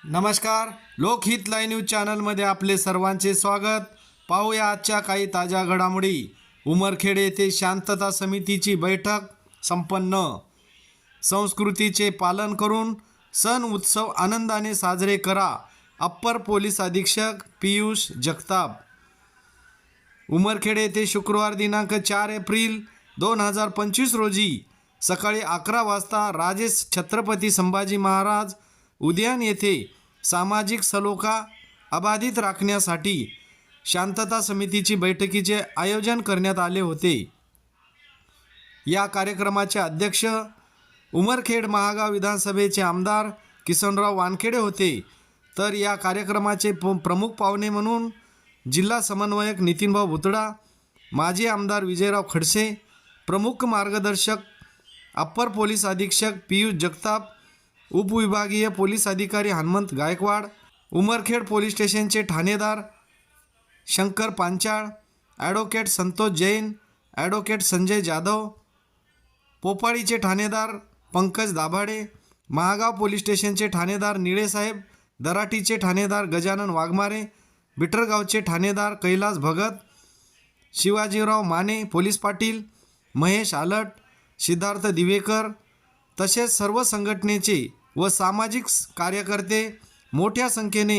नमस्कार. लोकहित live news चॅनलमध्ये आपले सर्वांचे स्वागत. पाहूया आजच्या काही ताज्या घडामोडी. उमरखेड येथे शांतता समितीची बैठक संपन्न. संस्कृतीचे पालन करून सण उत्सव आनंदाने साजरे करा. अप्पर पोलीस अधीक्षक पियुष जगताप. उमरखेड येथे शुक्रवार दिनांक 4 एप्रिल 2025 रोजी सकाळी 11 वाजता राजेश छत्रपती संभाजी महाराज उद्यान येथे सामाजिक सलोखा अबाधित राखण्यासाठी शांतता समितीची बैठकीचे आयोजन करण्यात आले होते. या कार्यक्रमाचे अध्यक्ष उमरखेड महागाव विधानसभेचे आमदार किसनराव वानखेडे होते. तर या कार्यक्रमाचे प्रमुख पाहुणे म्हणून जिल्हा समन्वयक नितीनभाऊ भुतडा, माजी आमदार विजयराव खडसे, प्रमुख मार्गदर्शक अप्पर पोलीस अधीक्षक पियुष जगताप, उपविभागीय पोलीस अधिकारी हनुमंत गायकवाड, उमरखेड पोलीस स्टेशनचे ठाणेदार शंकर पांचाळ, ॲडव्होकेट संतोष जैन, ॲडव्होकेट संजय जाधव, पोपाळीचे ठाणेदार पंकज दाभाडे, महागाव पोलीस स्टेशनचे ठाणेदार निळेसाहेब, दराटीचे ठाणेदार गजानन वाघमारे, बिटरगावचे ठाणेदार कैलास भगत, शिवाजीराव माने पोलीस पाटील, महेश आलट, सिद्धार्थ दिवेकर तसेच सर्व संघटनेचे व सामाजिक कार्यकर्ते मोठ्या संख्येने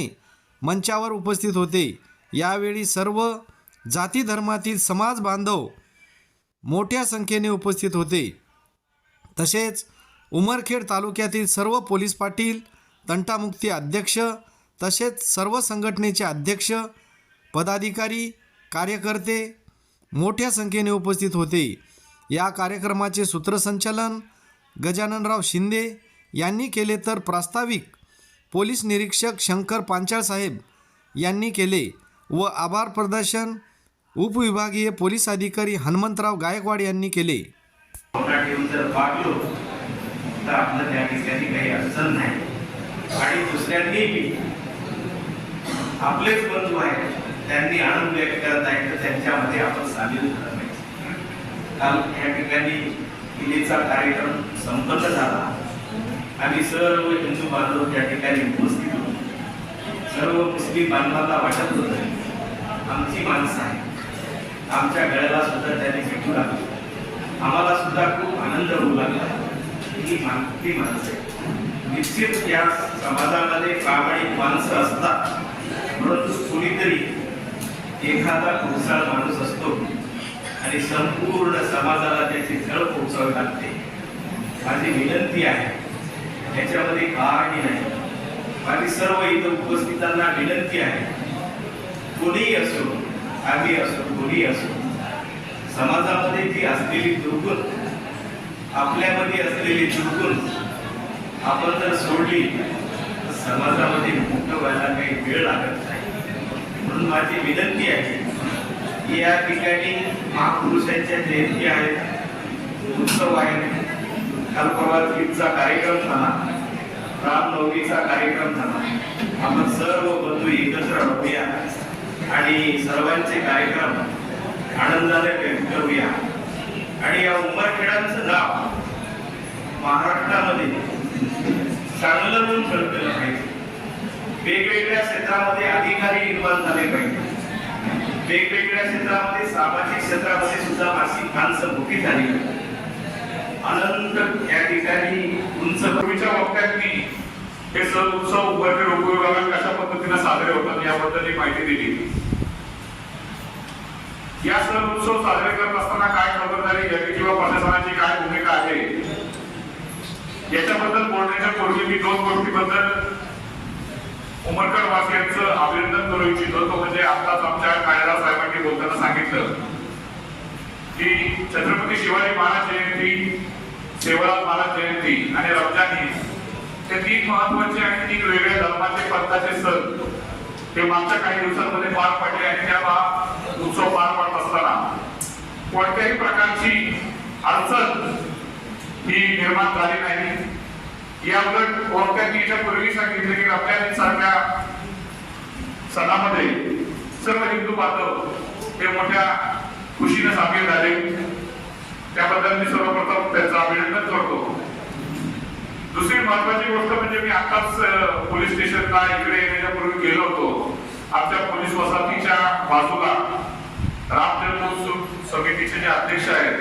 मंचावर उपस्थित होते. यावेळी सर्व जाती धर्मातील समाज बांधव मोठ्या संख्येने उपस्थित होते. तसेच उमरखेड तालुक्यातील सर्व पोलीस पाटील, तंटामुक्ती अध्यक्ष तसेच सर्व संघटनेचे अध्यक्ष, पदाधिकारी, कार्यकर्ते मोठ्या संख्येने उपस्थित होते. या कार्यक्रमाचे सूत्रसंचालन गजाननराव शिंदे यांनी केले तर प्रास्ताविक पोलीस निरीक्षक शंकर पांचाळ साहेब यांनी केले व आभार प्रदर्शन उपविभागीय पोलीस अधिकारी हनुमंतराव गायकवाड यांनी केले. जर वागलो तर आपलं त्या ठिकाणी काही अडचण नाही आणि दुसऱ्यांनी आपलेच बंधू आहेत त्यांनी आनंद व्यक्त करत आहेत तर त्यांच्यामध्ये आपण सामील झालं पाहिजे. काल या ठिकाणी किल्लेचा कार्यक्रम संपन्न झाला आणि सर्व हिंदू बांधव त्या ठिकाणी उपस्थित होते. सर्व मुस्लिम बांधवांना वाटत होतं आमची माणसं आहे, आमच्या गळ्याला सुद्धा त्यांनी भेटू लागली. आम्हाला सुद्धा खूप आनंद होऊ लागला. ही माणसं आहे. निश्चित या समाजामध्ये प्रामाणिक माणसं असतात, परंतु कोणीतरी एखादा कुसाळ माणूस असतो आणि संपूर्ण समाजाला त्याची झळ पोहोचावी लागते. माझी विनंती आहे, याच्यामध्ये काही नाही. माझी सर्व इथं उपस्थितांना विनंती आहे, कोणीही असो, आम्ही असो, कोणी असो, समाजामध्ये जी असलेली दुर्गुण, आपल्यामध्ये असलेली दुर्गुण आपण जर सोडली तर समाजामध्ये मोठं व्हायला काही वेळ लागत नाही. म्हणून माझी विनंती आहे, या ठिकाणी महापुरुषांच्या जयंती आहेत, उत्सव आहेत. काल परवा ईदचा कार्यक्रम झाला, रामनवमीचा कार्यक्रम झाला. आपण सर्व बंधू एकत्र राहूया आणि सर्वांचे कार्यक्रम आनंदाने व्यक्त करूया. आणि या उमरखेडांचं नाव महाराष्ट्रामध्ये चांगलं म्हणून कळलं पाहिजे. वेगवेगळ्या क्षेत्रामध्ये अधिकारी निर्माण झाले पाहिजे. वेगवेगळ्या क्षेत्रामध्ये सामाजिक क्षेत्रामध्ये सुद्धा मानसिक माणसं मोठी झाली. अनंत या ठिकाणी उंच पूर्वीच्या वक्त्यांनी हे सण उत्सव उमरखेड उपविभागात कशा पद्धतीने साजरे होतात याबद्दल माहिती दिली. या सण उत्सव साजरे करत असताना काय खबरदारी घ्यावी किंवा प्रशासनाची काय भूमिका आहे याच्याबद्दल बोलण्याच्या पूर्वी मी दोन गोष्टीबद्दल उमरखेड वासियांचं अभिनंदन करू इच्छितो. तो म्हणजे आताच आमच्या कायदा साहेबांनी बोलताना सांगितलं की छत्रपती शिवाजी महाराज जयंती, सेवालाल महाराज जयंती आणि रमजान हे 3 महत्वाचे आणि 3 वेगळ्या धर्माचे पंथाचे सण हे मागच्या काही दिवसांमध्ये पार पडले आणि त्या उत्सव पार पडत असताना कोणत्याही प्रकारची अडचण ही निर्माण झाली नाही. याउलट कोणत्याच्या पूर्वी सांगितले की रमजान सारख्या सणामध्ये सर्व हिंदू बांधव हे मोठ्या खुशीने सामील झाले. त्याबद्दल मी सर्वप्रथम त्यांचं अभिनंदन करतो. दुसरी महत्वाची गोष्ट म्हणजे मी आताच पोलीस स्टेशनला इकडे येण्यापूर्वी गेलो होतो. आमच्या पोलीस वसाहतीच्या बाजूला राम जन्मोत्सव समितीचे जे अध्यक्ष आहेत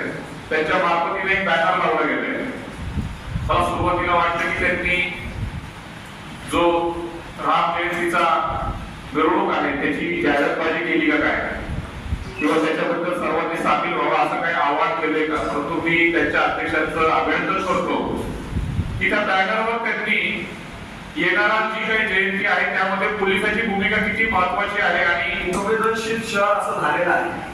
त्यांच्या मार्फतीने एक बॅनर लावला गेले. मला सुरुवातीला वाटलं की त्यांनी जो राम जयंतीचा मिरवणूक आहे त्याची जाहिरातबाजी केली का काय, किंवा त्याच्याबद्दल सर्वांनी सामील व्हावं असं काही आवाहन केले का. परंतु मी त्यांच्या अध्यक्षांचं अभिनंदन करतो की त्या बॅनरवर त्यांनी येणारा जी काही जयंती आहे त्यामध्ये पोलिसांची भूमिका किती महत्वाची आहे आणि संवेदनशील शहर असं झालेलं आहे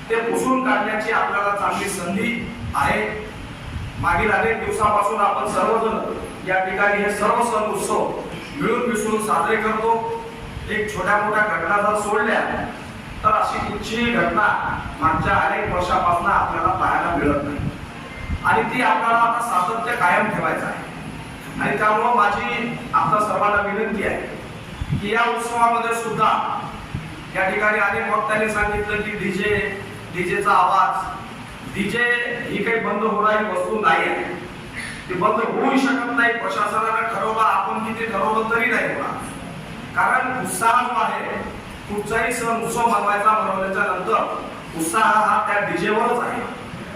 ते पुसून काढण्याची आपल्याला चांगली संधी आहे. मागील अनेक दिवसापासून आपण सर्वजण या ठिकाणी हे सर्व सण उत्सव मिळून मिसळून साजरे करतो. एक छोट्या मोठ्या घटना जर सोडल्या तर अशी कुठलीही घटना मागच्या अनेक वर्षापासून आपल्याला पाहायला मिळत नाही आणि ती आपल्याला आता सातत्य कायम ठेवायचं आहे. आणि त्यामुळं माझी आपल्या सर्वांना विनंती आहे की या उत्सवामध्ये सुद्धा या ठिकाणी अनेक वक्त्यांनी सांगितलं की डीजेचा आवाज, डीजे ही काही बंद होणारी वस्तू नाही आहे. ती बंद होऊ शकत नाही. प्रशासनाने ठरवलं, आपण किती ठरवलं तरी नाही होणार. कारण उत्साह जो आहे कुठचाही सण उत्सव मनवायच्या नंतर उत्साह हा त्या डीजेवरच आहे.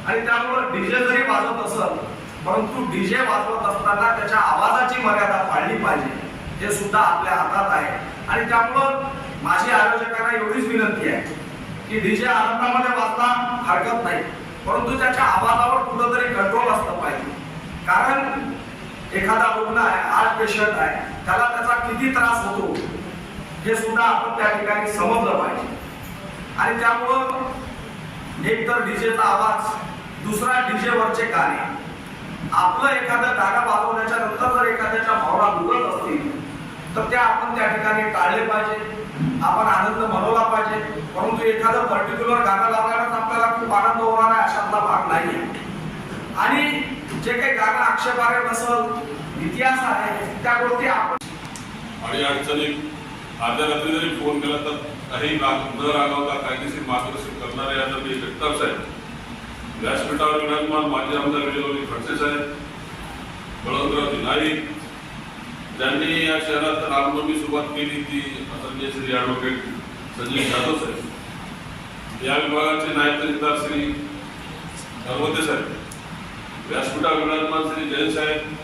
आणि त्यामुळे डीजे जरी वाजत असेल परंतु डीजे वाजवत असताना त्याच्या आवाजाची मर्यादा पाळली पाहिजे हे सुद्धा आपल्या हातात आहे. आणि त्यामुळं माझी आयोजकांना एवढीच विनंती आहे की डीजे आनंदामध्ये वाजता हरकत नाही, परंतु त्याच्या आवाजावर कुठंतरी कंट्रोल असलं पाहिजे. कारण एखादा रुग्ण आहे, हार्ट पेशंट आहे, त्याला त्याचा किती त्रास होतो हे सुद्धा आपण त्या ठिकाणी समजलं पाहिजे. आणि त्यामुळं एक तर डीजेचा आवाज, दुसरा डीजेवरचे गाणे. आपलं एखादं गाणं वाजवण्याच्या नंतर जर एखाद्याच्या भावना दुखत असतील तर त्या आपण त्या ठिकाणी टाळले पाहिजे. आपण आनंद मनवला पाहिजे. परंतु एखादं पर्टिक्युलर गाणं लावण्यालाच आपल्याला खूप आनंद होणार आहे अशातला भाग नाही. आणि जे काही गाणं आक्षेपार्ह नसेल, इतिहास आहे, त्या गोष्टी आपण आणि अडचणी अर्ध्या रात्री जरी फोन केला तर काही न रागवता कायदेशीर मार्गदर्शन करणारे आदरणीय जगताप साहेब, व्यासपीठावर विराजमान माजी आमदार विजयराव खडसे साहेब, बळवंतराव नाईक, ज्यांनी या शहरात रामनवमी सुरुवात केली ती आदरणीय श्री ॲडव्होकेट संजय जाधव साहेब, या विभागाचे नायब तहसीलदार श्री नर्वदे साहेब, व्यासपीठावर विराजमान श्री जयंत साहेब,